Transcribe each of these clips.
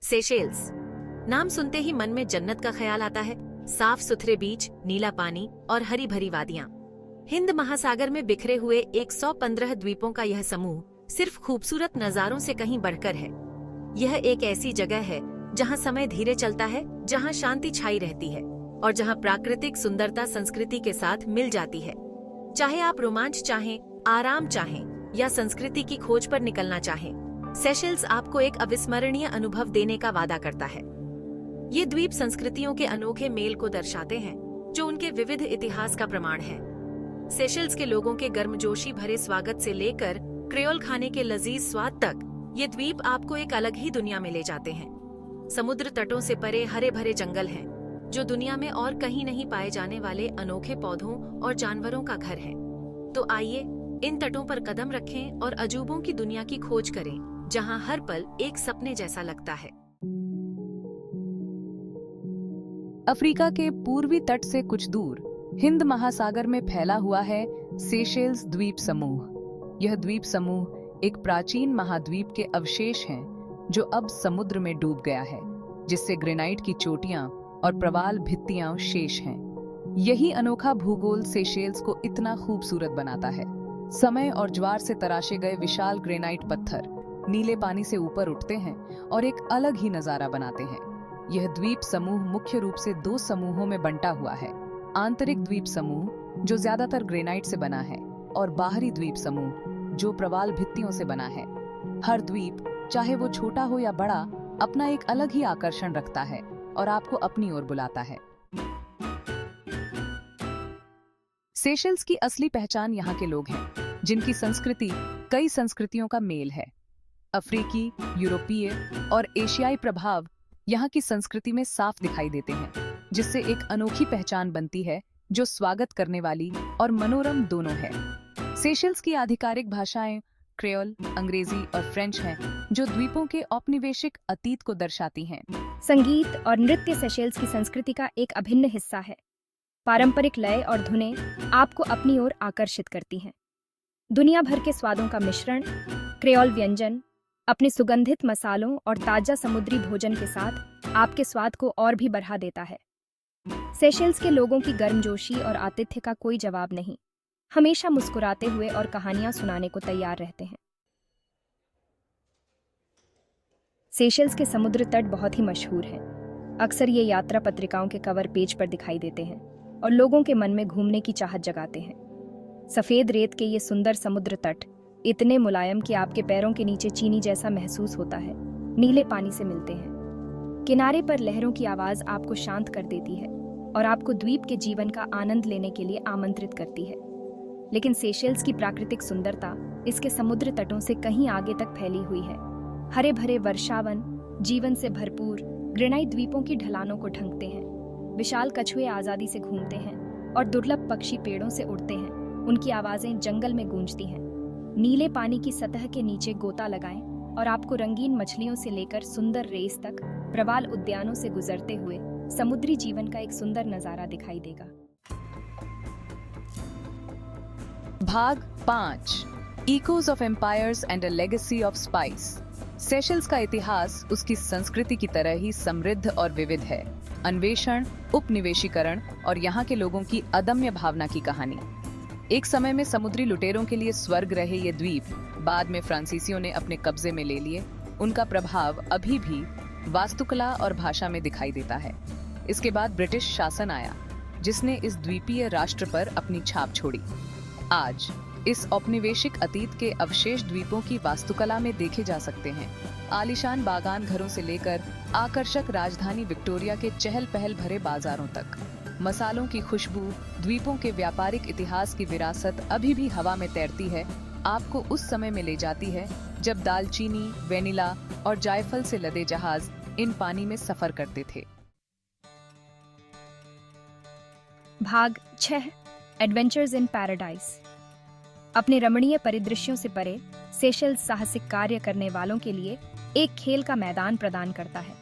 Seychelles नाम सुनते ही मन में जन्नत का ख्याल आता है। साफ सुथरे बीच, नीला पानी और हरी भरी वादियां। हिंद महासागर में बिखरे हुए 115 द्वीपों का यह समूह सिर्फ खूबसूरत नजारों से कहीं बढ़कर है। यह एक ऐसी जगह है जहां समय धीरे चलता है, जहां शांति छाई रहती है और जहां प्राकृतिक सुंदरता संस्कृति के साथ मिल जाती है। चाहे आप रोमांच चाहें, आराम चाहें या संस्कृति की खोज पर निकलना चाहें, सेशेल्स आपको एक अविस्मरणीय अनुभव देने का वादा करता है। ये द्वीप संस्कृतियों के अनोखे मेल को दर्शाते हैं, जो उनके विविध इतिहास का प्रमाण है। सेशेल्स के लोगों के गर्मजोशी भरे स्वागत से लेकर क्रेओल खाने के लजीज स्वाद तक, ये द्वीप आपको एक अलग ही दुनिया में ले जाते हैं। समुद्र तटों से परे हरे भरे जंगल हैं, जो दुनिया में और कहीं नहीं पाए जाने वाले अनोखे पौधों और जानवरों का घर है। तो आइए इन तटों पर कदम रखें और अजूबों की दुनिया की खोज करें, जहां हर पल एक सपने जैसा लगता है। अफ्रीका के पूर्वी तट से कुछ दूर हिंद महासागर में फैला हुआ है सेशेल्स द्वीप समूह। यह द्वीप समूह एक प्राचीन महाद्वीप के अवशेष हैं, जो अब समुद्र में डूब गया है, जिससे ग्रेनाइट की चोटियां और प्रवाल भित्तियां शेष हैं। यही अनोखा भूगोल सेशेल्स को इतना खूबसूरत बनाता है। समय और ज्वार से तराशे गए विशाल ग्रेनाइट पत्थर नीले पानी से ऊपर उठते हैं और एक अलग ही नजारा बनाते हैं। यह द्वीप समूह मुख्य रूप से 2 समूहों में बंटा हुआ है। आंतरिक द्वीप समूह, जो ज्यादातर ग्रेनाइट से बना है, और बाहरी द्वीप समूह, जो प्रवाल भित्तियों से बना है। हर द्वीप, चाहे वो छोटा हो या बड़ा, अपना एक अलग ही आकर्षण रखता है और आपको अपनी ओर बुलाता है। सेशेल्स की असली पहचान यहाँ के लोग हैं, जिनकी संस्कृति कई संस्कृतियों का मेल है। अफ्रीकी, यूरोपीय और एशियाई प्रभाव यहाँ की संस्कृति में साफ दिखाई देते हैं, जिससे एक अनोखी पहचान बनती है, जो स्वागत करने वाली और मनोरम दोनों है। सेशेल्स की आधिकारिक भाषाएं क्रेओल, अंग्रेजी और फ्रेंच हैं, जो द्वीपों के औपनिवेशिक अतीत को दर्शाती हैं। संगीत और नृत्य सेशेल्स की संस्कृति का एक अभिन्न हिस्सा है। पारंपरिक लय और धुनें आपको अपनी ओर आकर्षित करती हैं। दुनिया भर के स्वादों का मिश्रण, क्रेओल व्यंजन अपने सुगंधित मसालों और ताजा समुद्री भोजन के साथ आपके स्वाद को और भी बढ़ा देता है। सेशेल्स के लोगों की गर्मजोशी और आतिथ्य का कोई जवाब नहीं, हमेशा मुस्कुराते हुए और कहानियां सुनाने को तैयार रहते हैं। सेशेल्स के समुद्र तट बहुत ही मशहूर हैं। अक्सर ये यात्रा पत्रिकाओं के कवर पेज पर दिखाई देते हैं और लोगों के मन में घूमने की चाहत जगाते हैं। सफेद रेत के ये सुंदर समुद्र तट इतने मुलायम कि आपके पैरों के नीचे चीनी जैसा महसूस होता है। नीले पानी से मिलते हैं। किनारे पर लहरों की आवाज आपको शांत कर देती है और आपको द्वीप के जीवन का आनंद लेने के लिए आमंत्रित करती है। लेकिन सेशेल्स की प्राकृतिक सुंदरता इसके समुद्र तटों से कहीं आगे तक फैली हुई है। हरे भरे वर्षावन जीवन से भरपूर ग्रेनाइट द्वीपों की ढलानों को ढंकते हैं। विशाल कछुए आजादी से घूमते हैं और दुर्लभ पक्षी पेड़ों से उड़ते हैं। उनकी आवाजें जंगल में गूंजती हैं। नीले पानी की सतह के नीचे गोता लगाएं और आपको रंगीन मछलियों से लेकर सुंदर रेस तक प्रवाल उद्यानों से गुजरते हुए समुद्री जीवन का एक सुंदर नजारा दिखाई देगा। भाग 5, echoes of empires and a legacy of spice. Seychelles का इतिहास उसकी संस्कृति की तरह ही समृद्ध और विविध है। अन्वेषण, उपनिवेशीकरण और यहाँ के लोगों की अदम्य भावना की कहानी। एक समय में समुद्री लुटेरों के लिए स्वर्ग रहे ये द्वीप बाद में फ्रांसीसियों ने अपने कब्जे में ले लिए। उनका प्रभाव अभी भी वास्तुकला और भाषा में दिखाई देता है। इसके बाद ब्रिटिश शासन आया, जिसने इस द्वीपीय राष्ट्र पर अपनी छाप छोड़ी। आज इस औपनिवेशिक अतीत के अवशेष द्वीपों की वास्तुकला में देखे जा सकते हैं। आलीशान बागान घरों से लेकर आकर्षक राजधानी विक्टोरिया के चहल पहल भरे बाजारों तक, मसालों की खुशबू, द्वीपों के व्यापारिक इतिहास की विरासत अभी भी हवा में तैरती है। आपको उस समय में ले जाती है जब दालचीनी, वेनिला और जायफल से लदे जहाज इन पानी में सफर करते थे। भाग 6, एडवेंचर्स इन पैराडाइज। अपने रमणीय परिदृश्यों से परे सेशेल्स साहसिक कार्य करने वालों के लिए एक खेल का मैदान प्रदान करता है।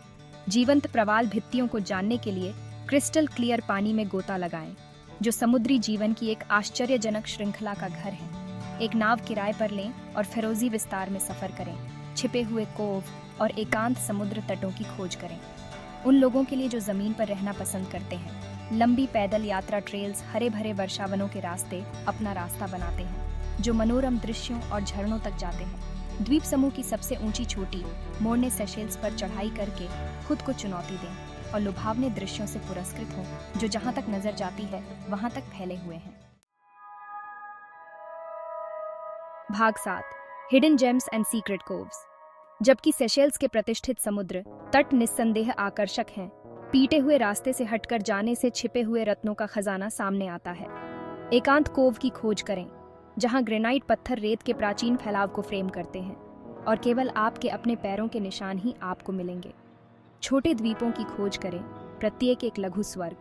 जीवंत प्रवाल भित्तियों को जानने के लिए क्रिस्टल क्लियर पानी में गोता लगाएं, जो समुद्री जीवन की एक आश्चर्यजनक श्रृंखला का घर है। एक नाव किराए पर लें और फिरोजी विस्तार में सफर करें। छिपे हुए कोव और एकांत समुद्र तटों की खोज करें। उन लोगों के लिए जो जमीन पर रहना पसंद करते हैं, लंबी पैदल यात्रा ट्रेल्स हरे भरे वर्षावनों के रास्ते अपना रास्ता बनाते हैं, जो मनोरम दृश्यों और झरनों तक जाते हैं। द्वीप समूह की सबसे ऊंची चोटी मोरने सेशेल्स पर चढ़ाई करके खुद को चुनौती दें और लुभावने दृश्यों से पुरस्कृत हों, जो जहां तक नजर जाती है वहां तक फैले हुए हैं। भाग 7 हिडन जेम्स एंड सीक्रेट कोव्स। जबकि सेशेल्स के प्रतिष्ठित समुद्र तट निस्संदेह आकर्षक हैं, पीटे हुए रास्ते से हटकर जाने से छिपे हुए रत्नों का खजाना सामने आता है। एकांत कोव की खोज करें, जहां ग्रेनाइट पत्थर रेत के प्राचीन फैलाव को फ्रेम करते हैं और केवल आपके अपने पैरों के निशान ही आपको मिलेंगे। छोटे द्वीपों की खोज करें, प्रत्येक एक लघु स्वर्ग,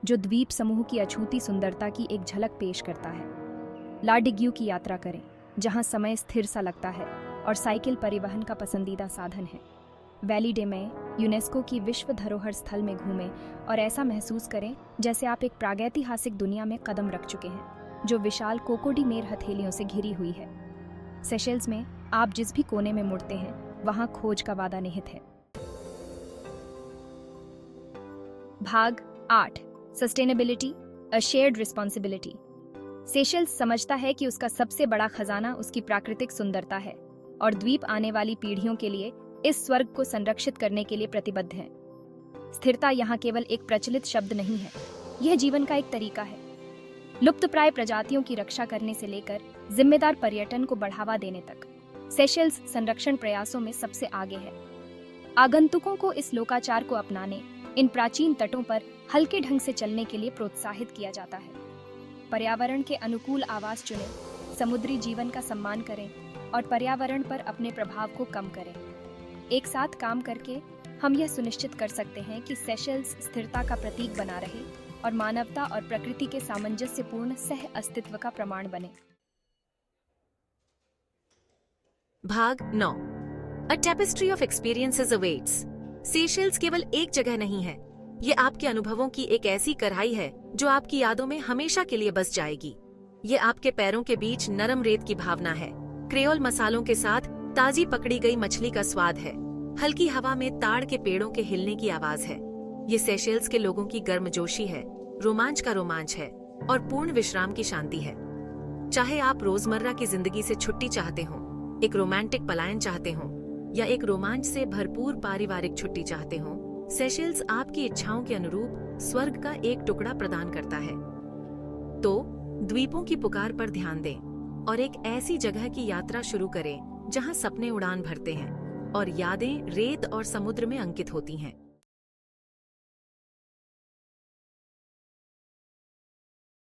जो द्वीप समूह की अछूती सुंदरता की एक झलक पेश करता है। लाडिग्यू की यात्रा करें, जहां समय स्थिर सा लगता है और साइकिल परिवहन का पसंदीदा साधन है। वैली डे में यूनेस्को की विश्व धरोहर स्थल में घूमें और ऐसा महसूस करें जैसे आप एक प्रागैतिहासिक दुनिया में कदम रख चुके हैं, जो विशाल कोकोडी मेर हथेलियों से घिरी हुई है। सेशेल्स में आप जिस भी कोने में मुड़ते हैं, वहां खोज का वादा निहित है। भाग 8 sustainability, a shared responsibility. Seychelles समझता है कि उसका सबसे बड़ा खजाना उसकी प्राकृतिक सुंदरता है और द्वीप आने वाली पीढ़ियों के लिए इस स्वर्ग को संरक्षित करने के लिए प्रतिबद्ध है। स्थिरता यहाँ केवल एक प्रचलित शब्द नहीं है, यह जीवन का एक तरीका है। लुप्तप्राय प्रजातियों की रक्षा करने से लेकर जिम्मेदार पर्यटन को बढ़ावा देने तक, सेशेल्स संरक्षण प्रयासों में सबसे आगे है। आगंतुकों को इस लोकाचार को अपनाने, इन प्राचीन तटों पर हल्के ढंग से चलने के लिए प्रोत्साहित किया जाता है। पर्यावरण के अनुकूल आवास चुनें, समुद्री जीवन का सम्मान करें और पर्यावरण पर अपने प्रभाव को कम करें। एक साथ काम करके हम यह सुनिश्चित कर सकते हैं कि सेशेल्स स्थिरता का प्रतीक बना रहे और मानवता और प्रकृति के सामंजस्यपूर्ण सह अस्तित्व का प्रमाण बने। भाग 9 a tapestry of experiences awaits. Seychelles केवल एक जगह नहीं है, ये आपके अनुभवों की एक ऐसी कढ़ाई है जो आपकी यादों में हमेशा के लिए बस जाएगी। ये आपके पैरों के बीच नरम रेत की भावना है, क्रेओल मसालों के साथ ताजी पकड़ी गई मछली का स्वाद है, हल्की हवा में ताड़ के पेड़ों के हिलने की आवाज है। ये सेशेल्स के लोगों की गर्मजोशी है, रोमांच का रोमांच है और पूर्ण विश्राम की शांति है। चाहे आप रोजमर्रा की जिंदगी से छुट्टी चाहते हो, एक रोमांटिक पलायन चाहते हो या एक रोमांच से भरपूर पारिवारिक छुट्टी चाहते हो, सेशेल्स आपकी इच्छाओं के अनुरूप स्वर्ग का एक टुकड़ा प्रदान करता है। तो द्वीपों की पुकार पर ध्यान दें और एक ऐसी जगह की यात्रा शुरू करें जहां सपने उड़ान भरते हैं और यादें रेत और समुद्र में अंकित होती हैं।